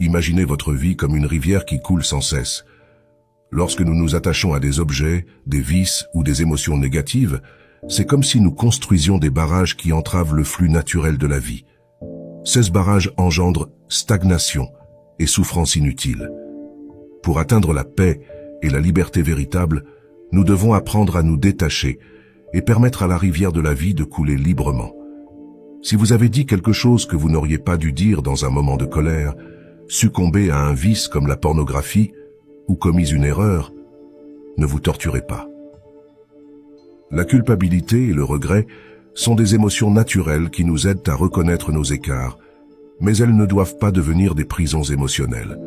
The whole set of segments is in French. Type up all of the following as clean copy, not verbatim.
Imaginez votre vie comme une rivière qui coule sans cesse. Lorsque nous nous attachons à des objets, des vices ou des émotions négatives, c'est comme si nous construisions des barrages qui entravent le flux naturel de la vie. Ces barrages engendrent stagnation et souffrance inutile. Pour atteindre la paix et la liberté véritable, nous devons apprendre à nous détacher et permettre à la rivière de la vie de couler librement. Si vous avez dit quelque chose que vous n'auriez pas dû dire dans un moment de colère, succombé à un vice comme la pornographie ou commis une erreur, ne vous torturez pas. La culpabilité et le regret sont des émotions naturelles qui nous aident à reconnaître nos écarts, mais elles ne doivent pas devenir des prisons émotionnelles.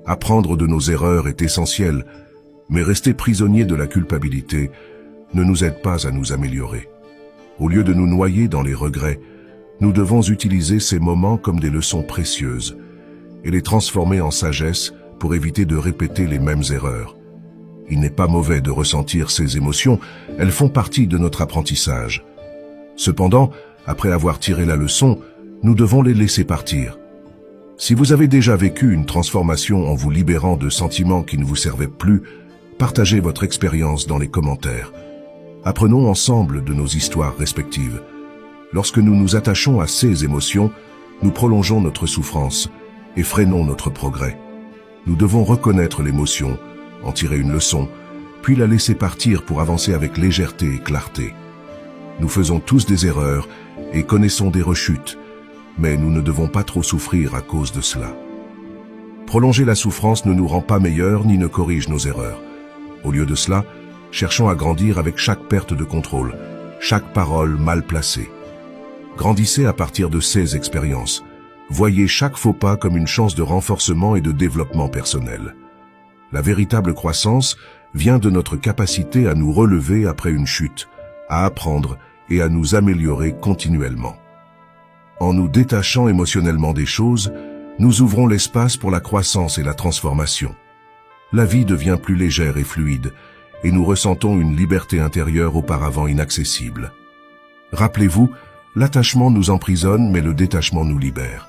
Apprendre de nos erreurs est essentiel, mais rester prisonnier de la culpabilité ne nous aide pas à nous améliorer. Au lieu de nous noyer dans les regrets, nous devons utiliser ces moments comme des leçons précieuses et les transformer en sagesse pour éviter de répéter les mêmes erreurs. Il n'est pas mauvais de ressentir ces émotions, elles font partie de notre apprentissage. Cependant, après avoir tiré la leçon, nous devons les laisser partir. Si vous avez déjà vécu une transformation en vous libérant de sentiments qui ne vous servaient plus, partagez votre expérience dans les commentaires. Apprenons ensemble de nos histoires respectives. Lorsque nous nous attachons à ces émotions, nous prolongeons notre souffrance et freinons notre progrès. Nous devons reconnaître l'émotion, en tirer une leçon, puis la laisser partir pour avancer avec légèreté et clarté. Nous faisons tous des erreurs et connaissons des rechutes, mais nous ne devons pas trop souffrir à cause de cela. Prolonger la souffrance ne nous rend pas meilleurs ni ne corrige nos erreurs. Au lieu de cela, cherchons à grandir avec chaque perte de contrôle, chaque parole mal placée. Grandissez à partir de ces expériences. Voyez chaque faux pas comme une chance de renforcement et de développement personnel. La véritable croissance vient de notre capacité à nous relever après une chute, à apprendre et à nous améliorer continuellement. En nous détachant émotionnellement des choses, nous ouvrons l'espace pour la croissance et la transformation. La vie devient plus légère et fluide, et nous ressentons une liberté intérieure auparavant inaccessible. Rappelez-vous, l'attachement nous emprisonne mais le détachement nous libère.